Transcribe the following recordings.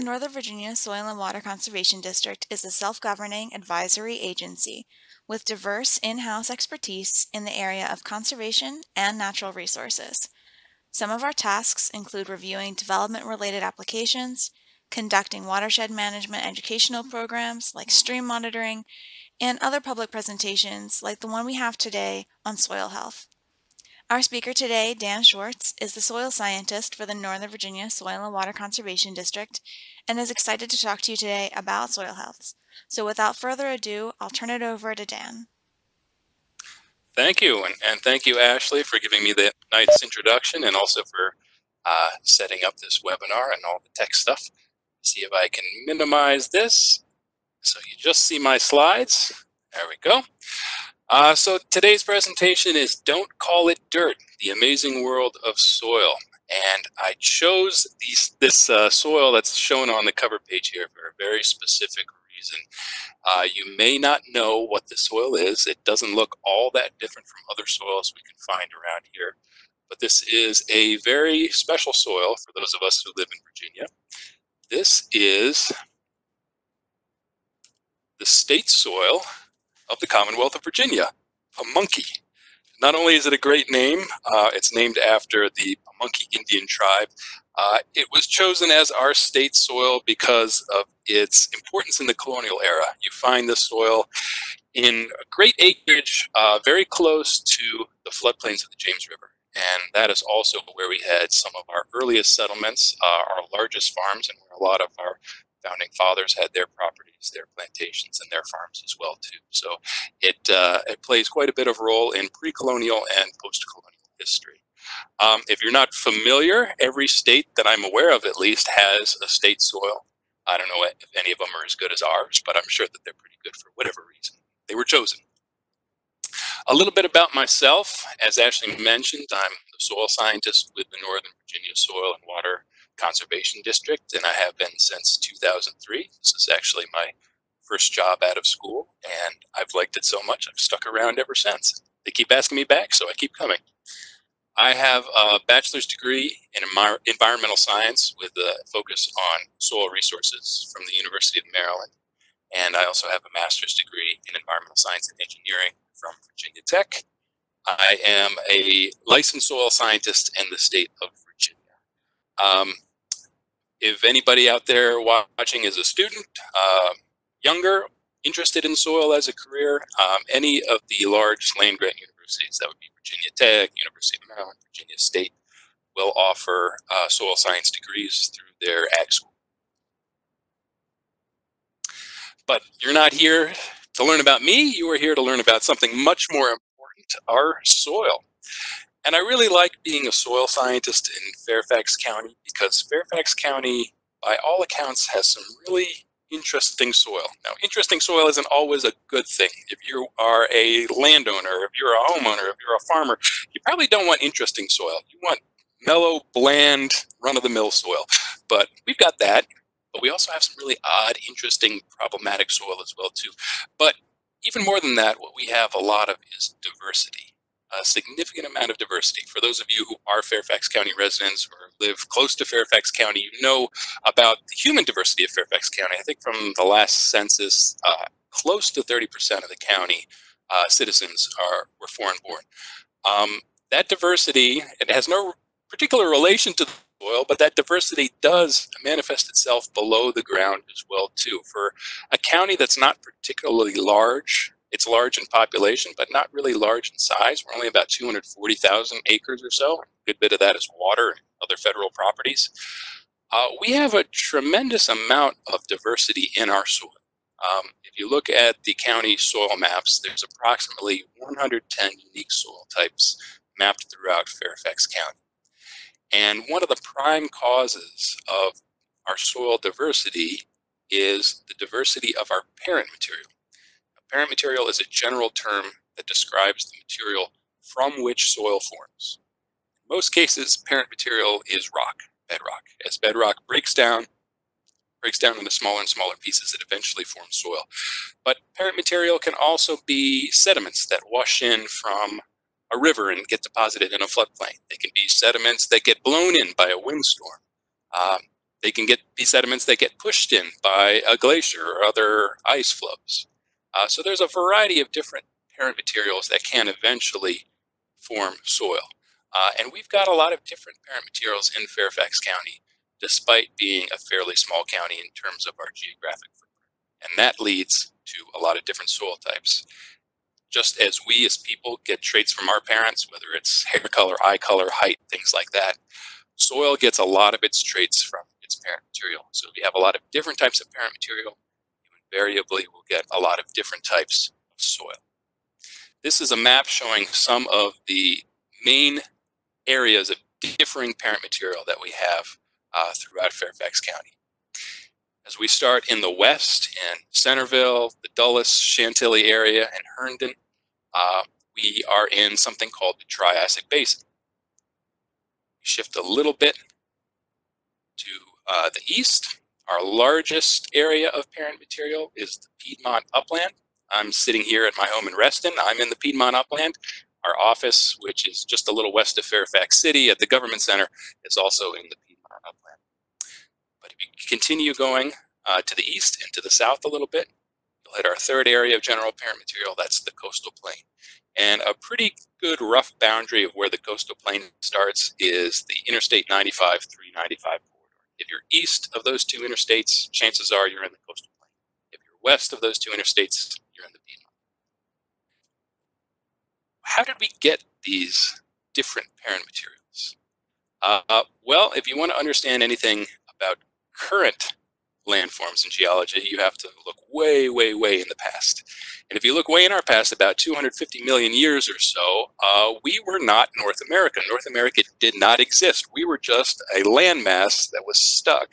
Northern Virginia Soil and Water Conservation District is a self-governing advisory agency with diverse in-house expertise in the area of conservation and natural resources. Some of our tasks include reviewing development-related applications, conducting watershed management educational programs like stream monitoring, and other public presentations like the one we have today on soil health. Our speaker today, Dan Schwartz, is the soil scientist for the Northern Virginia Soil and Water Conservation District and is excited to talk to you today about soil health. So without further ado, I'll turn it over to Dan. Thank you, and thank you, Ashley, for giving me the nice introduction and also for setting up this webinar and all the tech stuff. See if I can minimize this so you just see my slides. There we go. So today's presentation is Don't Call It Dirt, the Amazing World of Soil. And I chose this soil that's shown on the cover page here for a very specific reason. You may not know what the soil is. It doesn't look all that different from other soils we can find around here. But this is a very special soil for those of us who live in Virginia. This is the state soil of the Commonwealth of Virginia, Pamunkey. Not only is it a great name, it's named after the Pamunkey Indian tribe. It was chosen as our state soil because of its importance in the colonial era. You find this soil in great acreage, very close to the floodplains of the James River. And that is also where we had some of our earliest settlements, our largest farms, and where a lot of our founding fathers had their properties, their plantations, and their farms as well too. So it plays quite a bit of role in pre-colonial and post-colonial history. If you're not familiar, every state that I'm aware of at least has a state soil. I don't know if any of them are as good as ours, but I'm sure that they're pretty good for whatever reason they were chosen. A little bit about myself. As Ashley mentioned, I'm the soil scientist with the Northern Virginia Soil and Water Conservation District, and I have been since 2003. This is actually my first job out of school, and I've liked it so much I've stuck around ever since. They keep asking me back, so I keep coming. I have a bachelor's degree in environmental science with a focus on soil resources from the University of Maryland, and I also have a master's degree in environmental science and engineering from Virginia Tech. I am a licensed soil scientist in the state of Virginia. If anybody out there watching is a student, younger, interested in soil as a career, any of the large land-grant universities, that would be Virginia Tech, University of Maryland, Virginia State, will offer soil science degrees through their ag school. But you're not here to learn about me, you are here to learn about something much more important, our soil. And I really like being a soil scientist in Fairfax County because Fairfax County, by all accounts, has some really interesting soil. Now, interesting soil isn't always a good thing. If you are a landowner, if you're a homeowner, if you're a farmer, you probably don't want interesting soil. You want mellow, bland, run-of-the-mill soil. But we've got that. But we also have some really odd, interesting, problematic soil as well, too. But even more than that, what we have a lot of is diversity. A significant amount of diversity. For those of you who are Fairfax County residents or live close to Fairfax County, you know about the human diversity of Fairfax County. I think from the last census, close to 30% of the county citizens were foreign born. That diversity, it has no particular relation to the soil, but that diversity does manifest itself below the ground as well too. For a county that's not particularly large, it's large in population, but not really large in size. We're only about 240,000 acres or so. A good bit of that is water and other federal properties. We have a tremendous amount of diversity in our soil. If you look at the county soil maps, there's approximately 110 unique soil types mapped throughout Fairfax County. And one of the prime causes of our soil diversity is the diversity of our parent material. Parent material is a general term that describes the material from which soil forms. In most cases, parent material is rock, bedrock. As bedrock breaks down into smaller and smaller pieces, it eventually forms soil. But parent material can also be sediments that wash in from a river and get deposited in a floodplain. They can be sediments that get blown in by a windstorm. They can be sediments that get pushed in by a glacier or other ice flows. So there's a variety of different parent materials that can eventually form soil. And we've got a lot of different parent materials in Fairfax County, despite being a fairly small county in terms of our geographic footprint. And that leads to a lot of different soil types. Just as we as people get traits from our parents, whether it's hair color, eye color, height, things like that, soil gets a lot of its traits from its parent material. So if you have a lot of different types of parent material, you invariably will get a lot of different types of soil. This is a map showing some of the main areas of differing parent material that we have throughout Fairfax County. As we start in the west, in Centerville, the Dulles, Chantilly area, and Herndon, we are in something called the Triassic Basin. We shift a little bit to the east. Our largest area of parent material is the Piedmont Upland. I'm sitting here at my home in Reston. I'm in the Piedmont Upland. Our office, which is just a little west of Fairfax City at the Government Center, is also in the Piedmont Upland. But if you continue going to the east and to the south a little bit, you'll hit our third area of general parent material. That's the coastal plain. And a pretty good rough boundary of where the coastal plain starts is the Interstate 95, 395 corridor. If you're east of those two interstates, chances are you're in the coastal plain. If you're west of those two interstates, you're in the Piedmont. How did we get these different parent materials? Well, if you want to understand anything about current landforms in geology, you have to look way, way, way in the past. And if you look way in our past, about 250 million years or so, we were not North America. North America did not exist. We were just a landmass that was stuck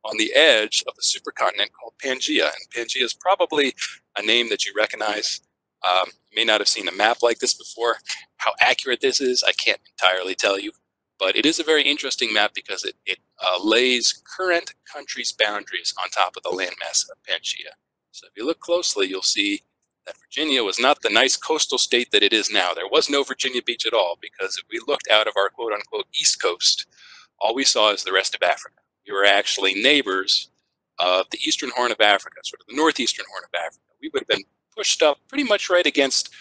on the edge of a supercontinent called Pangaea. And Pangaea is probably a name that you recognize. You may not have seen a map like this before. How accurate this is, I can't entirely tell you. But it is a very interesting map because it lays current countries' boundaries on top of the landmass of Pangaea. So if you look closely, you'll see that Virginia was not the nice coastal state that it is now. There was no Virginia Beach at all, because if we looked out of our quote-unquote east coast, all we saw is the rest of Africa. We were actually neighbors of the eastern Horn of Africa, sort of the northeastern Horn of Africa. We would have been pushed up pretty much right against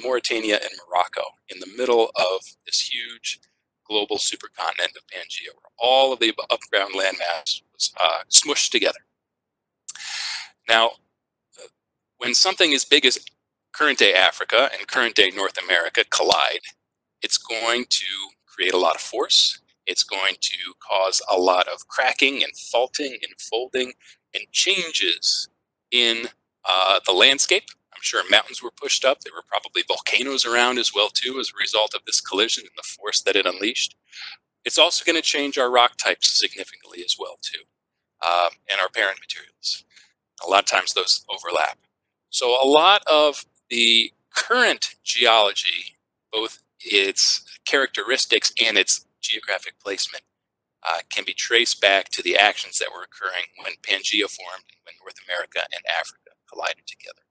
Mauritania and Morocco in the middle of this huge global supercontinent of Pangaea, where all of the above-ground landmass was smushed together. Now, when something as big as current-day Africa and current-day North America collide, it's going to create a lot of force. It's going to cause a lot of cracking and faulting and folding and changes in the landscape. I'm sure mountains were pushed up. There were probably volcanoes around as well, too, as a result of this collision and the force that it unleashed. It's also going to change our rock types significantly as well, too, and our parent materials. A lot of times those overlap. So a lot of the current geology, both its characteristics and its geographic placement, can be traced back to the actions that were occurring when Pangaea formed and when North America and Africa collided together.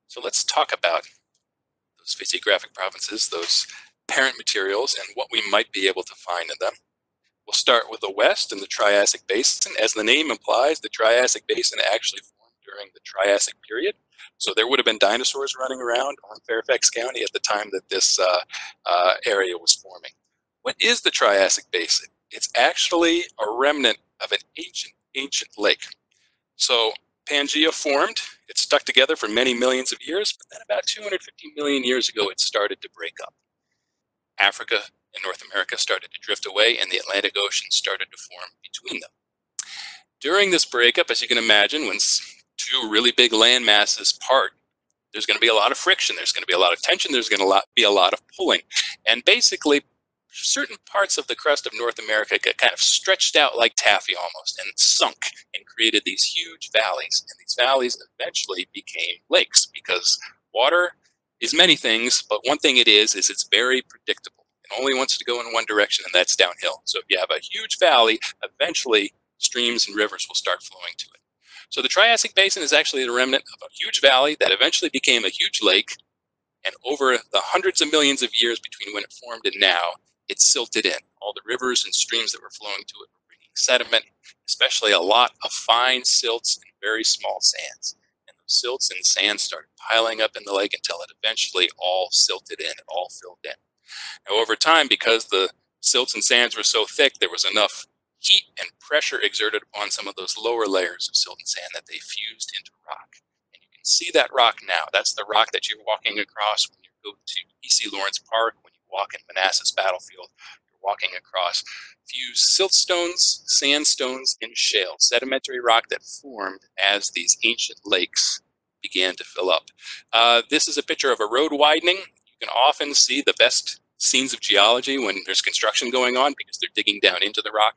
So let's talk about those physiographic provinces, those parent materials, and what we might be able to find in them. We'll start with the west and the Triassic Basin. As the name implies, the Triassic Basin actually formed during the Triassic period. So there would have been dinosaurs running around on Fairfax County at the time that this area was forming. What is the Triassic Basin? It's actually a remnant of an ancient lake. So Pangaea formed, it stuck together for many millions of years, but then about 250 million years ago, it started to break up. Africa and North America started to drift away, and the Atlantic Ocean started to form between them. During this breakup, as you can imagine, when two really big land masses part, there's going to be a lot of friction, there's going to be a lot of tension, there's going to be a lot of pulling. And basically, certain parts of the crust of North America got kind of stretched out like taffy almost and sunk and created these huge valleys. And these valleys eventually became lakes, because water is many things, but one thing it is it's very predictable. It only wants to go in one direction, and that's downhill. So if you have a huge valley, eventually streams and rivers will start flowing to it. So the Triassic Basin is actually the remnant of a huge valley that eventually became a huge lake, and over the hundreds of millions of years between when it formed and now, it silted in. All the rivers and streams that were flowing to it were sediment, especially a lot of fine silts and very small sands. And those silts and sands started piling up in the lake until it eventually all silted in, it all filled in. Now, over time, because the silts and sands were so thick, there was enough heat and pressure exerted upon some of those lower layers of silt and sand that they fused into rock. And you can see that rock now. That's the rock that you're walking across when you go to E.C. Lawrence Park, when you walk in Manassas Battlefield. You're walking across fused siltstones, sandstones, and shale, sedimentary rock that formed as these ancient lakes began to fill up. This is a picture of a road widening. You can often see the best scenes of geology when there's construction going on because they're digging down into the rock.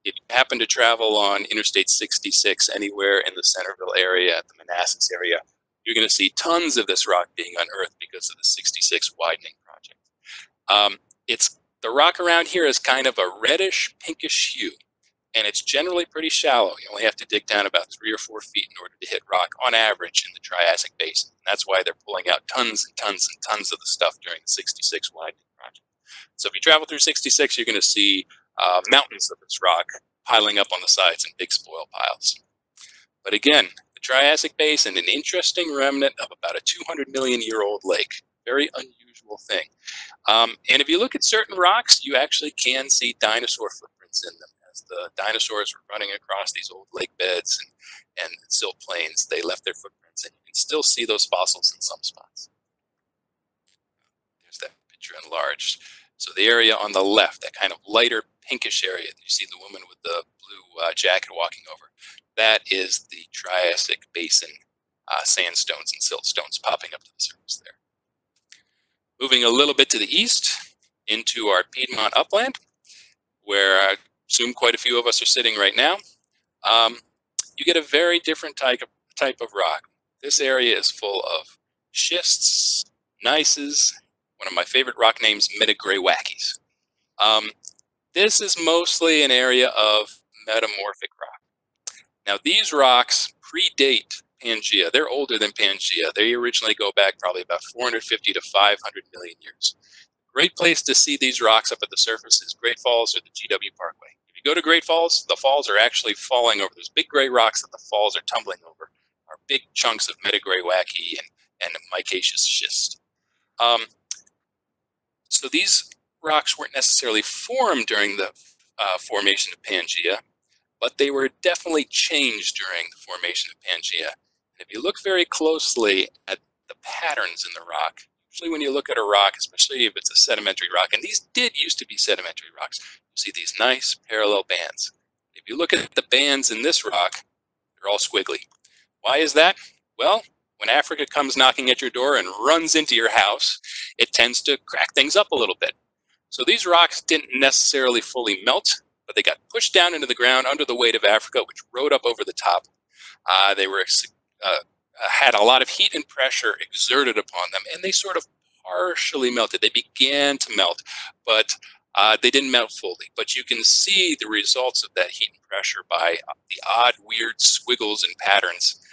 If you happen to travel on Interstate 66 anywhere in the Centerville area, the Manassas area, you're going to see tons of this rock being unearthed because of the 66 widening project. The rock around here is kind of a reddish, pinkish hue, and it's generally pretty shallow. You only have to dig down about 3 or 4 feet in order to hit rock on average in the Triassic Basin. And that's why they're pulling out tons and tons and tons of the stuff during the 66 widening project. So if you travel through 66, you're going to see mountains of this rock piling up on the sides in big spoil piles. But again, the Triassic Basin, an interesting remnant of about a 200-million-year-old lake. Very unusual thing. And if you look at certain rocks, you actually can see dinosaur footprints in them. As the dinosaurs were running across these old lake beds and silt plains, they left their footprints, and you can still see those fossils in some spots. There's that picture enlarged. So the area on the left, that kind of lighter pinkish area, you see the woman with the blue jacket walking over, that is the Triassic Basin sandstones and siltstones popping up to the surface there. Moving a little bit to the east into our Piedmont upland, where I assume quite a few of us are sitting right now, you get a very different type of rock. This area is full of schists, gneisses, one of my favorite rock names, metagraywackies. This is mostly an area of metamorphic rock. Now, these rocks predate Pangea. They're older than Pangea. They originally go back probably about 450 to 500 million years. Great place to see these rocks up at the surface is Great Falls or the GW Parkway. If you go to Great Falls, the falls are actually falling over. Those big gray rocks that the falls are tumbling over are big chunks of metagraywacki and micaceous schist. So these rocks weren't necessarily formed during the formation of Pangea, but they were definitely changed during the formation of Pangea. And if you look very closely at the patterns in the rock, usually when you look at a rock, especially if it's a sedimentary rock, and these did used to be sedimentary rocks, you see these nice parallel bands. If you look at the bands in this rock, they're all squiggly. Why is that? Well, when Africa comes knocking at your door and runs into your house, it tends to crack things up a little bit. So these rocks didn't necessarily fully melt, but they got pushed down into the ground under the weight of Africa, which rode up over the top. They had a lot of heat and pressure exerted upon them, and they sort of partially melted. They began to melt, but they didn't melt fully. But you can see the results of that heat and pressure by the odd, weird squiggles and patterns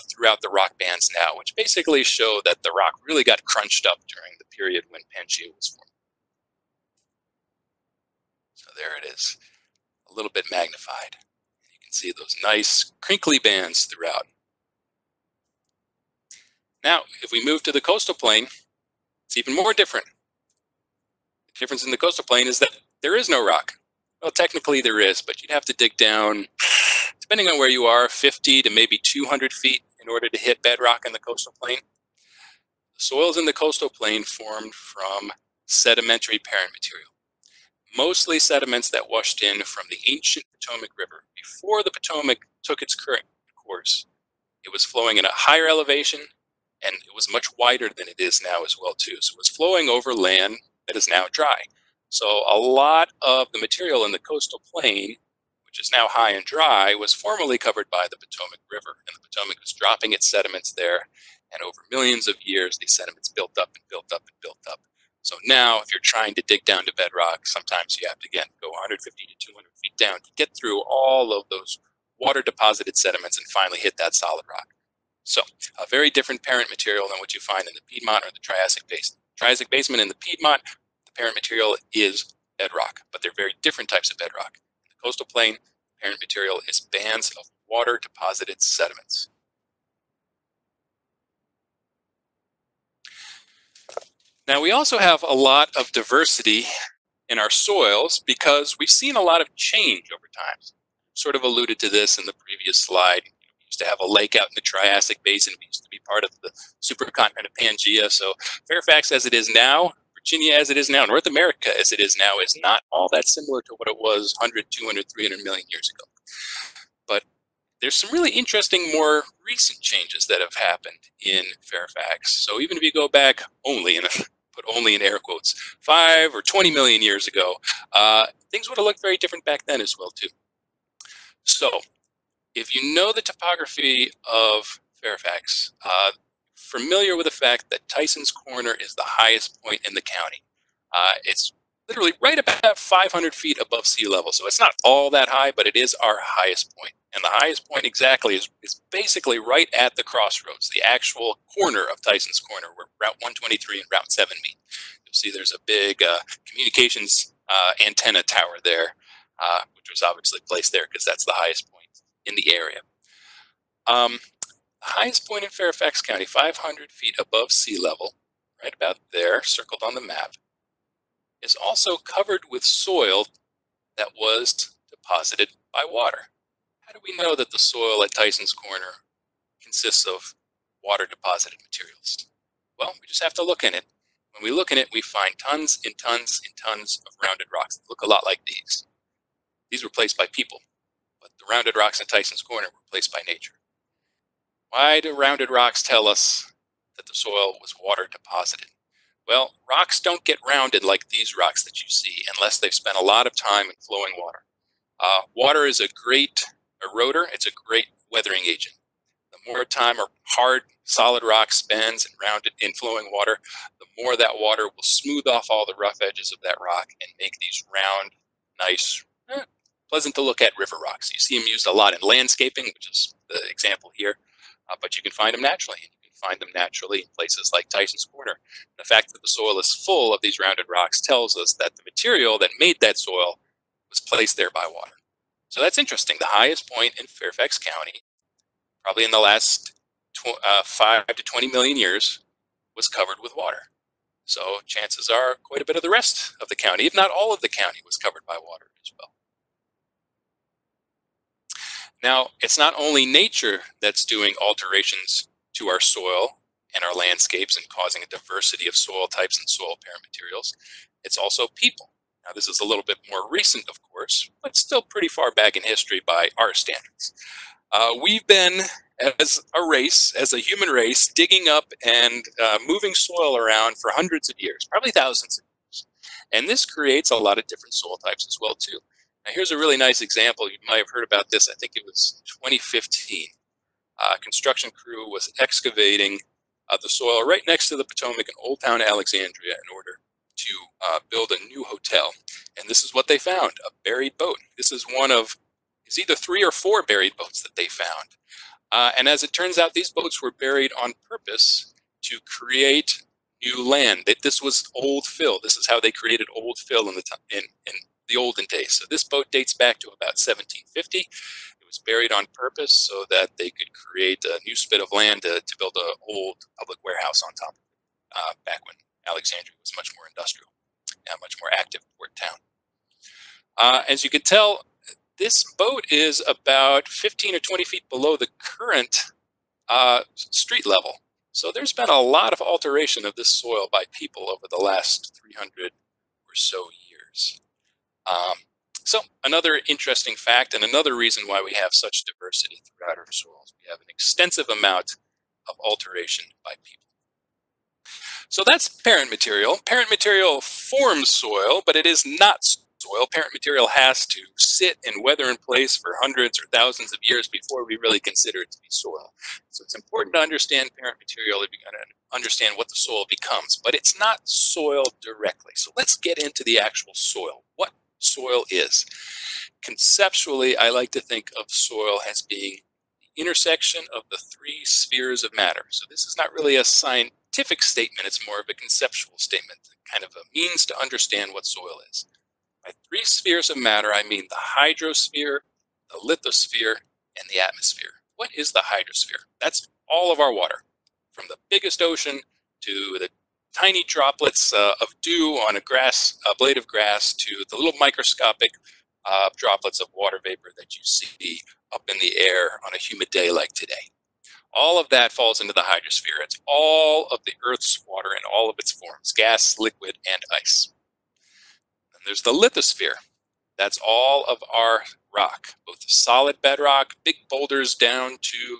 throughout the rock bands now, which basically show that the rock really got crunched up during the period when Pangea was formed. So there it is, a little bit magnified. You can see those nice crinkly bands throughout. Now, if we move to the coastal plain, it's even more different. The difference in the coastal plain is that there is no rock. Well, technically there is, but you'd have to dig down, depending on where you are, 50 to maybe 200 feet in order to hit bedrock in the coastal plain. The soils in the coastal plain formed from sedimentary parent material, mostly sediments that washed in from the ancient Potomac River. Before the Potomac took its current course, it was flowing at a higher elevation, and it was much wider than it is now as well too. So it was flowing over land that is now dry. So a lot of the material in the coastal plain, which is now high and dry, was formerly covered by the Potomac River, and the Potomac was dropping its sediments there, and over millions of years these sediments built up and built up and built up. So now if you're trying to dig down to bedrock, sometimes you have to, again, go 150 to 200 feet down to get through all of those water deposited sediments and finally hit that solid rock. So a very different parent material than what you find in the Piedmont or the Triassic Basin. Triassic Basin in the Piedmont, the parent material is bedrock, but they're very different types of bedrock. In the coastal plain parent material is bands of water-deposited sediments. Now, we also have a lot of diversity in our soils because we've seen a lot of change over time. Sort of alluded to this in the previous slide. We used to have a lake out in the Triassic Basin. We used to be part of the supercontinent of Pangaea. So Fairfax as it is now, Virginia as it is now, North America as it is now, is not all that similar to what it was 100, 200, 300 million years ago. But there's some really interesting, more recent changes that have happened in Fairfax. So even if you go back only, and put only in air quotes, 5 or 20 million years ago, things would have looked very different back then as well too. So if you know the topography of Fairfax, familiar with the fact that Tyson's Corner is the highest point in the county. It's literally right about 500 feet above sea level. So it's not all that high, but it is our highest point. And the highest point exactly is basically right at the crossroads, the actual corner of Tyson's Corner, where Route 123 and Route 7 meet. You'll see there's a big communications antenna tower there, which was obviously placed there because that's the highest point in the area. The highest point in Fairfax County, 500 feet above sea level, right about there, circled on the map, is also covered with soil that was deposited by water. How do we know that the soil at Tyson's Corner consists of water-deposited materials? Well, we just have to look in it. When we look in it, we find tons and tons and tons of rounded rocks that look a lot like these. These were placed by people, but the rounded rocks in Tyson's Corner were placed by nature. Why do rounded rocks tell us that the soil was water-deposited? Well, rocks don't get rounded like these rocks that you see unless they've spent a lot of time in flowing water. Water is a great eroder. It's a great weathering agent. The more time a hard, solid rock spends in rounded in flowing water, the more that water will smooth off all the rough edges of that rock and make these round, nice, pleasant to look at river rocks. You see them used a lot in landscaping, which is the example here, but you can find them naturally. You can find them naturally in places like Tyson's Corner. The fact that the soil is full of these rounded rocks tells us that the material that made that soil was placed there by water. So that's interesting. The highest point in Fairfax County, probably in the last 5 to 20 million years, was covered with water. So chances are quite a bit of the rest of the county, if not all of the county, was covered by water as well. Now, it's not only nature that's doing alterations to our soil and our landscapes and causing a diversity of soil types and soil parent materials. It's also people. Now, this is a little bit more recent, of course, but still pretty far back in history by our standards. We've been, as a race, as a human race, digging up and moving soil around for hundreds of years, probably thousands of years. And this creates a lot of different soil types as well, too. Now, here's a really nice example. You might have heard about this. I think it was 2015. A construction crew was excavating the soil right next to the Potomac in Old Town Alexandria in order to build a new hotel. And this is what they found, a buried boat. This is one of, it's either 3 or 4 buried boats that they found. And as it turns out, these boats were buried on purpose to create new land. This was old fill. This is how they created old fill in the olden days. So this boat dates back to about 1750. It was buried on purpose so that they could create a new spit of land to build an old public warehouse on top of it, back when Alexandria was much more industrial and much more active port town. As you can tell, this boat is about 15 or 20 feet below the current street level. So there's been a lot of alteration of this soil by people over the last 300 or so years. So another interesting fact and another reason why we have such diversity throughout our soils, we have an extensive amount of alteration by people. So that's parent material. Parent material forms soil, but it is not soil. Parent material has to sit and weather in place for hundreds or thousands of years before we really consider it to be soil. So it's important to understand parent material if you're going to understand what the soil becomes, but it's not soil directly. So let's get into the actual soil, what soil is. Conceptually, I like to think of soil as being the intersection of the 3 spheres of matter. So this is not really a scientific statement, it's more of a conceptual statement, kind of a means to understand what soil is. By 3 spheres of matter, I mean the hydrosphere, the lithosphere, and the atmosphere. What is the hydrosphere? That's all of our water, from the biggest ocean to the tiny droplets of dew on a blade of grass to the little microscopic droplets of water vapor that you see up in the air on a humid day like today. All of that falls into the hydrosphere. It's all of the Earth's water in all of its forms, gas, liquid, and ice. And there's the lithosphere. That's all of our rock, both the solid bedrock, big boulders down to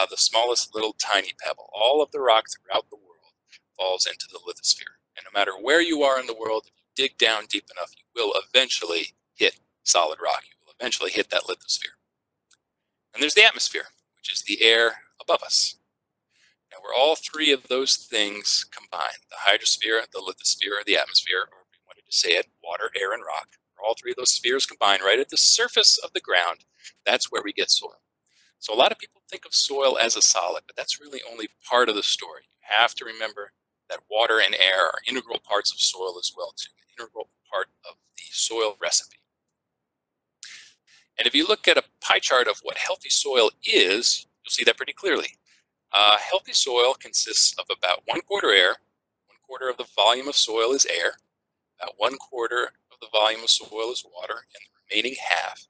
the smallest little tiny pebble. All of the rock throughout the world falls into the lithosphere. And no matter where you are in the world, if you dig down deep enough, you will eventually hit solid rock. You will eventually hit that lithosphere. And there's the atmosphere, which is the air above us. Now, we're all 3 of those things combined, the hydrosphere, the lithosphere, the atmosphere, or if we wanted to say it, water, air, and rock. All 3 of those spheres combined right at the surface of the ground. That's where we get soil. So a lot of people think of soil as a solid, but that's really only part of the story. You have to remember that water and air are integral parts of soil as well, too, an integral part of the soil recipe. And if you look at a pie chart of what healthy soil is, you'll see that pretty clearly. Healthy soil consists of about 1/4 air, 1/4 of the volume of soil is air, about 1/4 of the volume of soil is water, and the remaining half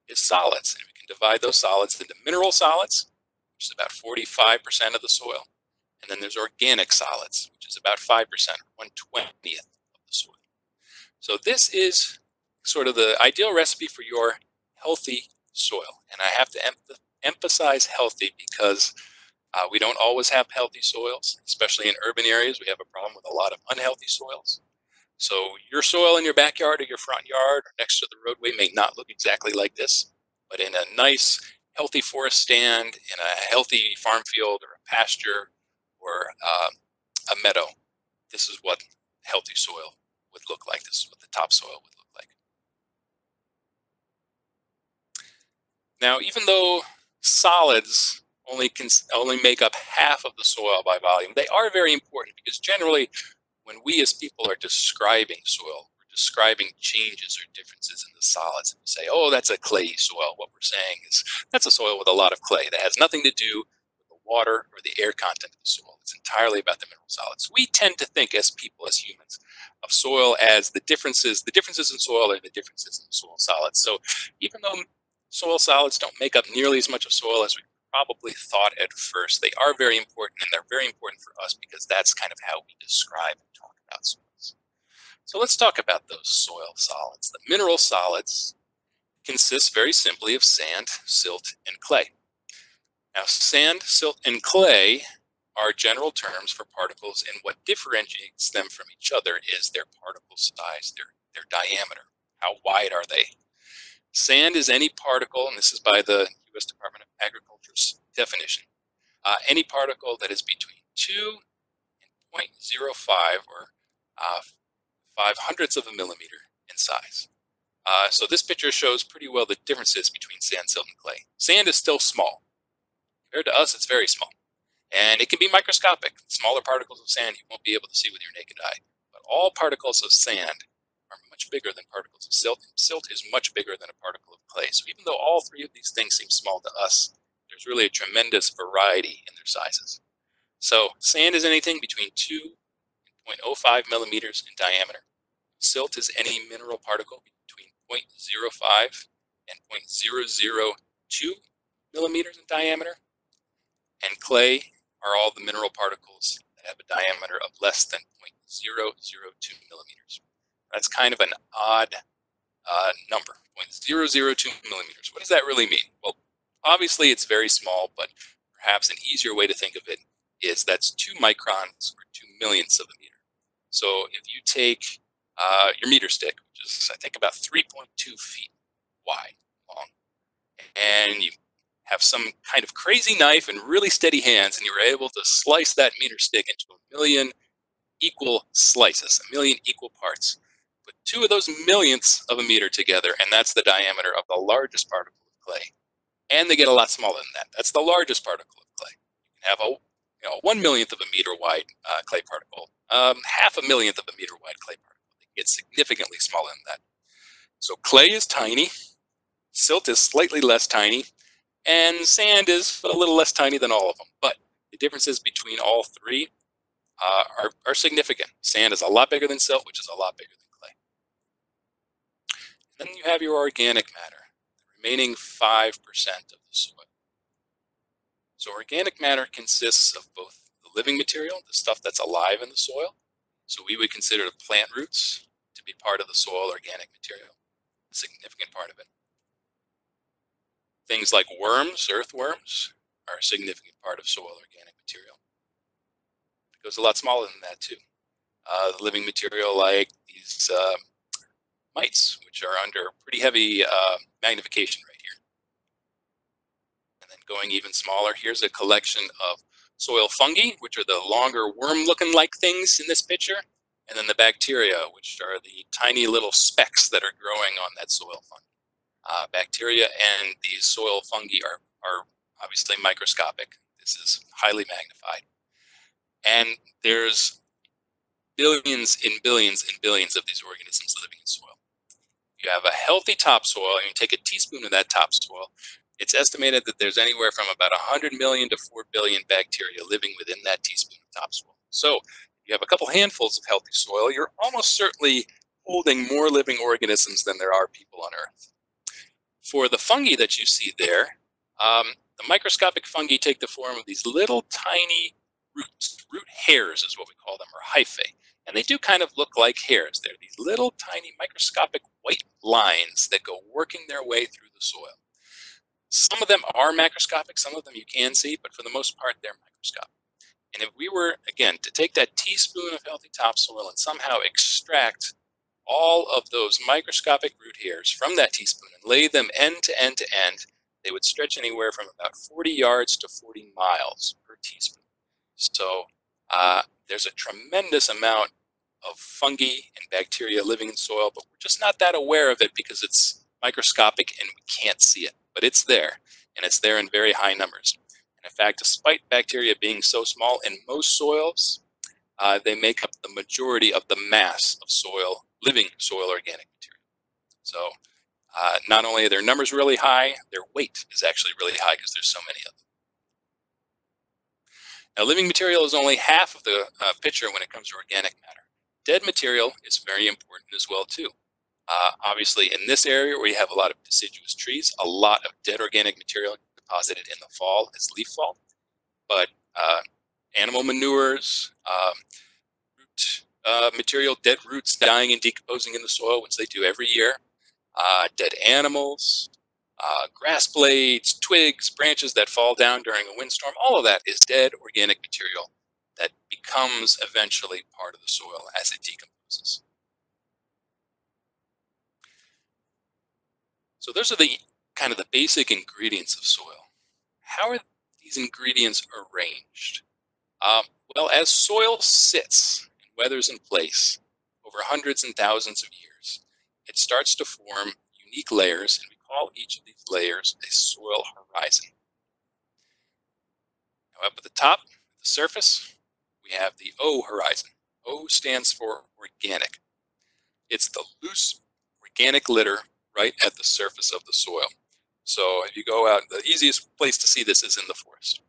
is solids. And we can divide those solids into mineral solids, which is about 45% of the soil, and then there's organic solids, which is about 5%, 1/20th of the soil. So this is sort of the ideal recipe for your healthy soil. And I have to emphasize healthy because we don't always have healthy soils, especially in urban areas. We have a problem with a lot of unhealthy soils. So your soil in your backyard or your front yard or next to the roadway may not look exactly like this, but in a nice, healthy forest stand, in a healthy farm field or a pasture or a meadow, this is what healthy soil would look like. This is what the topsoil would look like. Now, even though solids only make up half of the soil by volume, they are very important because generally when we as people are describing soil, we're describing changes or differences in the solids. And we say, oh, that's a clayey soil. What we're saying is that's a soil with a lot of clay. That has nothing to do with the water or the air content of the soil. It's entirely about the mineral solids. We tend to think as people, as humans, of soil as the differences in soil are the differences in the soil solids. So even though soil solids don't make up nearly as much of soil as we probably thought at first, they are very important, and they're very important for us because that's kind of how we describe and talk about soils. So let's talk about those soil solids. The mineral solids consist very simply of sand, silt, and clay. Now, sand, silt, and clay are general terms for particles, and what differentiates them from each other is their particle size, their diameter. How wide are they? Sand is any particle, and this is by the U.S. Department of Agriculture's definition, any particle that is between 2 and 0.05 or 5/100ths of a millimeter in size. So this picture shows pretty well the differences between sand, silt, and clay. Sand is still small. Compared to us, it's very small. And it can be microscopic. Smaller particles of sand you won't be able to see with your naked eye. But all particles of sand are much bigger than particles of silt. Silt is much bigger than a particle of clay. So even though all 3 of these things seem small to us, there's really a tremendous variety in their sizes. So sand is anything between 2 and 0.05 millimeters in diameter. Silt is any mineral particle between 0.05 and 0.002 millimeters in diameter. And clay are all the mineral particles that have a diameter of less than 0.002 millimeters. That's kind of an odd number, 0.002 millimeters. What does that really mean? Well, obviously it's very small, but perhaps an easier way to think of it is that's 2 microns or 2 millionths of a meter. So if you take your meter stick, which is I think about 3.2 feet wide, long, and you have some kind of crazy knife and really steady hands, and you were able to slice that meter stick into 1,000,000 equal slices, 1,000,000 equal parts. Put 2 of those millionths of a meter together, and that's the diameter of the largest particle of clay. And they get a lot smaller than that. That's the largest particle of clay. You can have a 1/1,000,000th of a meter wide clay particle, 1/2 a millionth of a meter wide clay particle. They get significantly smaller than that. So clay is tiny, silt is slightly less tiny, and sand is a little less tiny than all of them. But the differences between all three are significant. Sand is a lot bigger than silt, which is a lot bigger than clay. Then you have your organic matter, the remaining 5% of the soil. So organic matter consists of both the living material, the stuff that's alive in the soil. So we would consider the plant roots to be part of the soil organic material, a significant part of it. Things like worms, earthworms, are a significant part of soil organic material. It goes a lot smaller than that too. The living material like these mites, which are under pretty heavy magnification right here. And then going even smaller, here's a collection of soil fungi, which are the longer worm-looking like things in this picture, and then the bacteria, which are the tiny little specks that are growing on that soil fungi. Bacteria and these soil fungi are obviously microscopic. This is highly magnified. And there's billions and billions and billions of these organisms living in soil. If you have a healthy topsoil and you take a teaspoon of that topsoil, it's estimated that there's anywhere from about 100 million to 4 billion bacteria living within that teaspoon of topsoil. So if you have a couple handfuls of healthy soil, you're almost certainly holding more living organisms than there are people on Earth. For the fungi that you see there, the microscopic fungi take the form of these little tiny roots. Root hairs is what we call them, or hyphae. And they do kind of look like hairs. They're these little tiny microscopic white lines that go working their way through the soil. Some of them are macroscopic, some of them you can see, but for the most part, they're microscopic. And if we were, again, to take that teaspoon of healthy topsoil and somehow extract all of those microscopic root hairs from that teaspoon and lay them end to end to end, they would stretch anywhere from about 40 yards to 40 miles per teaspoon. So there's a tremendous amount of fungi and bacteria living in soil, but we're just not that aware of it because it's microscopic and we can't see it. But it's there, and it's there in very high numbers. And in fact, despite bacteria being so small in most soils, they make up the majority of the mass of soil, living soil organic material. So not only are their numbers really high, their weight is actually really high because there's so many of them. Now, living material is only half of the picture when it comes to organic matter. Dead material is very important as well too. Obviously, in this area where you have a lot of deciduous trees, a lot of dead organic material deposited in the fall as leaf fall. But animal manures, root material, dead roots dying and decomposing in the soil, which they do every year, dead animals, grass blades, twigs, branches that fall down during a windstorm, all of that is dead organic material that becomes eventually part of the soil as it decomposes. So those are the kind of the basic ingredients of soil. How are these ingredients arranged? Well, as soil sits and weathers in place over hundreds and thousands of years, it starts to form unique layers, and we call each of these layers a soil horizon. Now, up at the top, the surface, we have the O horizon. O stands for organic. It's the loose organic litter right at the surface of the soil. So if you go out, the easiest place to see this is in the forest.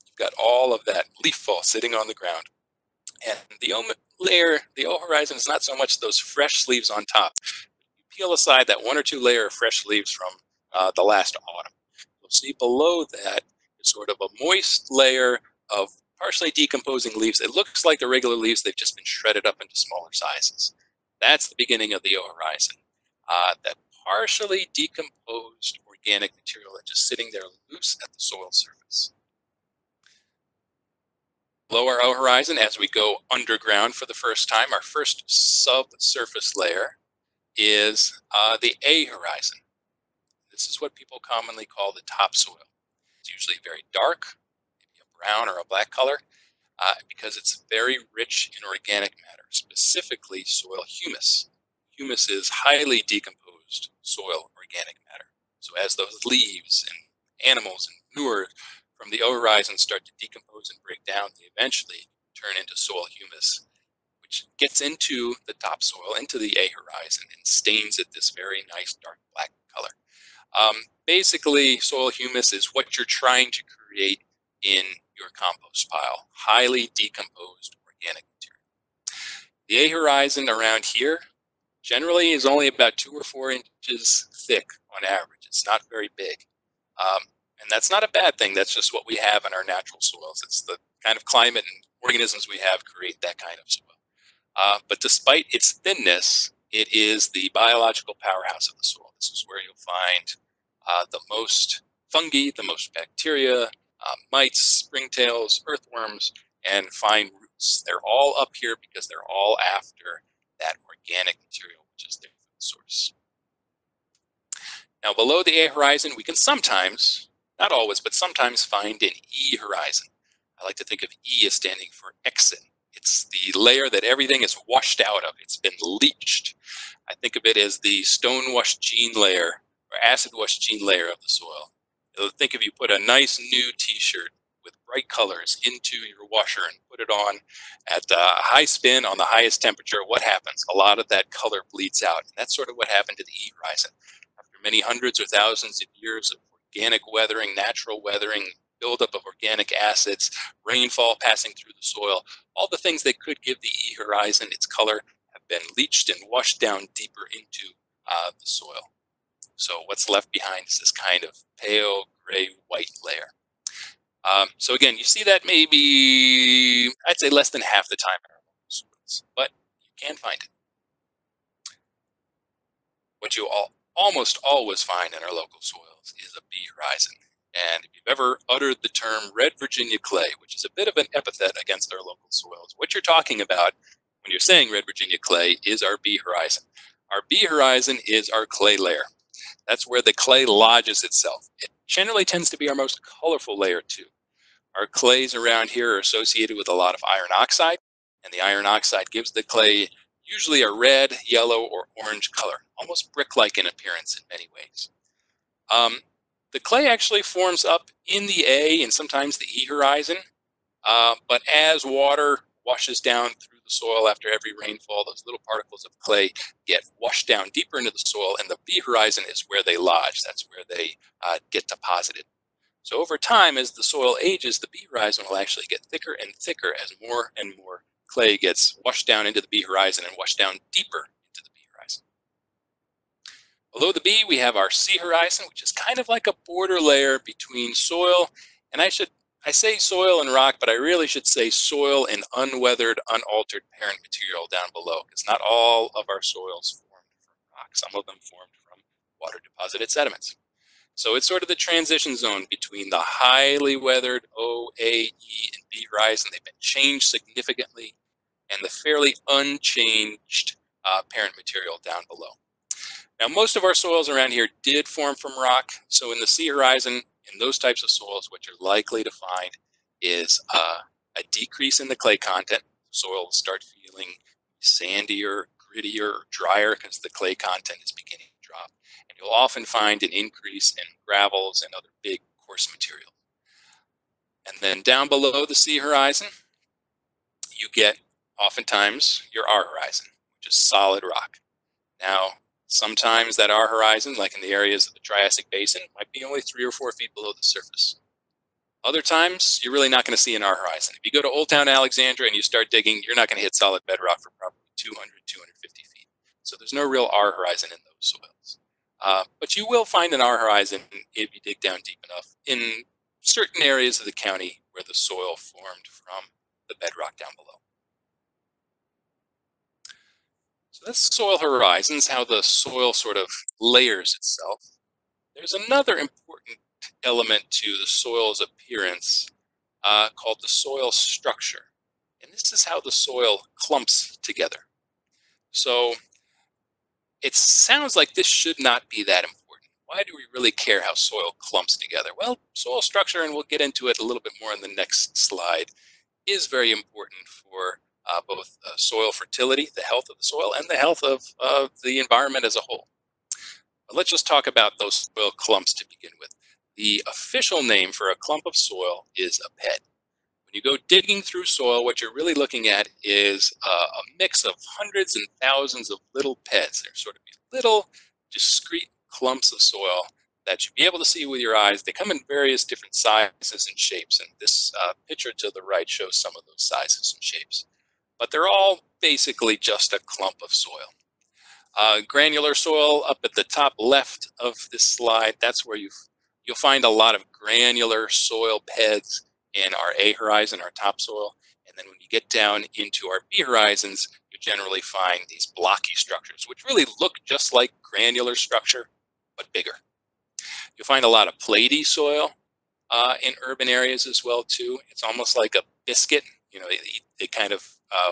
You've got all of that leaf fall sitting on the ground. And the O layer, the O horizon, is not so much those fresh leaves on top. You peel aside that one or two layer of fresh leaves from the last autumn. You'll see below that is sort of a moist layer of partially decomposing leaves. It looks like the regular leaves, they've just been shredded up into smaller sizes. That's the beginning of the O horizon. That partially decomposed organic material that's just sitting there loose at the soil surface. Below our O horizon, as we go underground for the first time, our first subsurface layer is the A horizon. This is what people commonly call the topsoil. It's usually very dark, maybe a brown or a black color, because it's very rich in organic matter, specifically soil humus. Humus is highly decomposed soil organic matter. So as those leaves and animals and manure from the O horizon start to decompose and break down, they eventually turn into soil humus, which gets into the topsoil, into the A horizon, and stains it this very nice dark black color. Basically, soil humus is what you're trying to create in your compost pile, highly decomposed organic material. The A horizon around here generally is only about 2 or 4 inches thick on average. It's not very big. And that's not a bad thing. That's just what we have in our natural soils. It's the kind of climate and organisms we have create that kind of soil. But despite its thinness, it is the biological powerhouse of the soil. This is where you'll find the most fungi, the most bacteria, mites, springtails, earthworms, and fine roots. They're all up here because they're all after that organic material, which is their food source. Now, below the A horizon, we can sometimes, not always, but sometimes find an E horizon. I like to think of E as standing for exit. It's the layer that everything is washed out of. It's been leached. I think of it as the stone-washed gene layer or acid-washed gene layer of the soil. Think if you put a nice new t-shirt with bright colors into your washer and put it on at high spin on the highest temperature, what happens? A lot of that color bleeds out. And that's sort of what happened to the E horizon. After many hundreds or thousands of years of organic weathering, natural weathering, buildup of organic acids, rainfall passing through the soil, all the things that could give the E horizon its color have been leached and washed down deeper into the soil. So what's left behind is this kind of pale gray white layer. So again, you see that maybe, I'd say less than half the time in our local soils, but you can find it. What you almost always find in our local soils is a B horizon. And if you've ever uttered the term red Virginia clay, which is a bit of an epithet against our local soils, what you're talking about when you're saying red Virginia clay is our B horizon. Our B horizon is our clay layer. That's where the clay lodges itself. It generally tends to be our most colorful layer too. Our clays around here are associated with a lot of iron oxide, and the iron oxide gives the clay usually a red, yellow, or orange color, almost brick-like in appearance in many ways. The clay actually forms up in the A and sometimes the E horizon, but as water washes down through the soil after every rainfall, those little particles of clay get washed down deeper into the soil, and the B horizon is where they lodge. That's where they get deposited. So over time, as the soil ages, the B horizon will actually get thicker and thicker as more and more clay gets washed down into the B horizon and washed down deeper into the B horizon. Below the B, we have our C horizon, which is kind of like a border layer between soil, and I say soil and rock, but I really should say soil and unweathered, unaltered parent material down below, because not all of our soils formed from rock. Some of them formed from water deposited sediments. So it's sort of the transition zone between the highly weathered O, A, E, and B horizon. They've been changed significantly, and the fairly unchanged parent material down below. Now, most of our soils around here did form from rock. So in the C horizon, in those types of soils, what you're likely to find is a decrease in the clay content. Soil will start feeling sandier, grittier, drier because the clay content is beginning to drop. And you'll often find an increase in gravels and other big coarse material. And then down below the C horizon, you get oftentimes your R horizon, which is solid rock. Now, sometimes that R horizon, like in the areas of the Triassic Basin, might be only 3 or 4 feet below the surface. Other times, you're really not going to see an R horizon. If you go to Old Town Alexandria and you start digging, you're not going to hit solid bedrock for probably 200, 250 feet. So there's no real R horizon in those soils. But you will find an R horizon if you dig down deep enough in certain areas of the county where the soil formed from the bedrock down below. So that's soil horizons, how the soil sort of layers itself. There's another important element to the soil's appearance called the soil structure. And this is how the soil clumps together. So it sounds like this should not be that important. Why do we really care how soil clumps together? Well, soil structure, and we'll get into it a little bit more in the next slide, is very important for both soil fertility, the health of the soil, and the health of the environment as a whole. But let's just talk about those soil clumps to begin with. The official name for a clump of soil is a bed. When you go digging through soil, what you're really looking at is a mix of hundreds and thousands of little peds. They're sort of little, discrete clumps of soil that you'll be able to see with your eyes. They come in various different sizes and shapes, and this picture to the right shows some of those sizes and shapes. But they're all basically just a clump of soil. Granular soil up at the top left of this slide, that's where you'll find a lot of granular soil beds in our A horizon, our topsoil. And then when you get down into our B horizons, you generally find these blocky structures, which really look just like granular structure, but bigger. You'll find a lot of platy soil in urban areas as well too. It's almost like a biscuit. You know, they kind of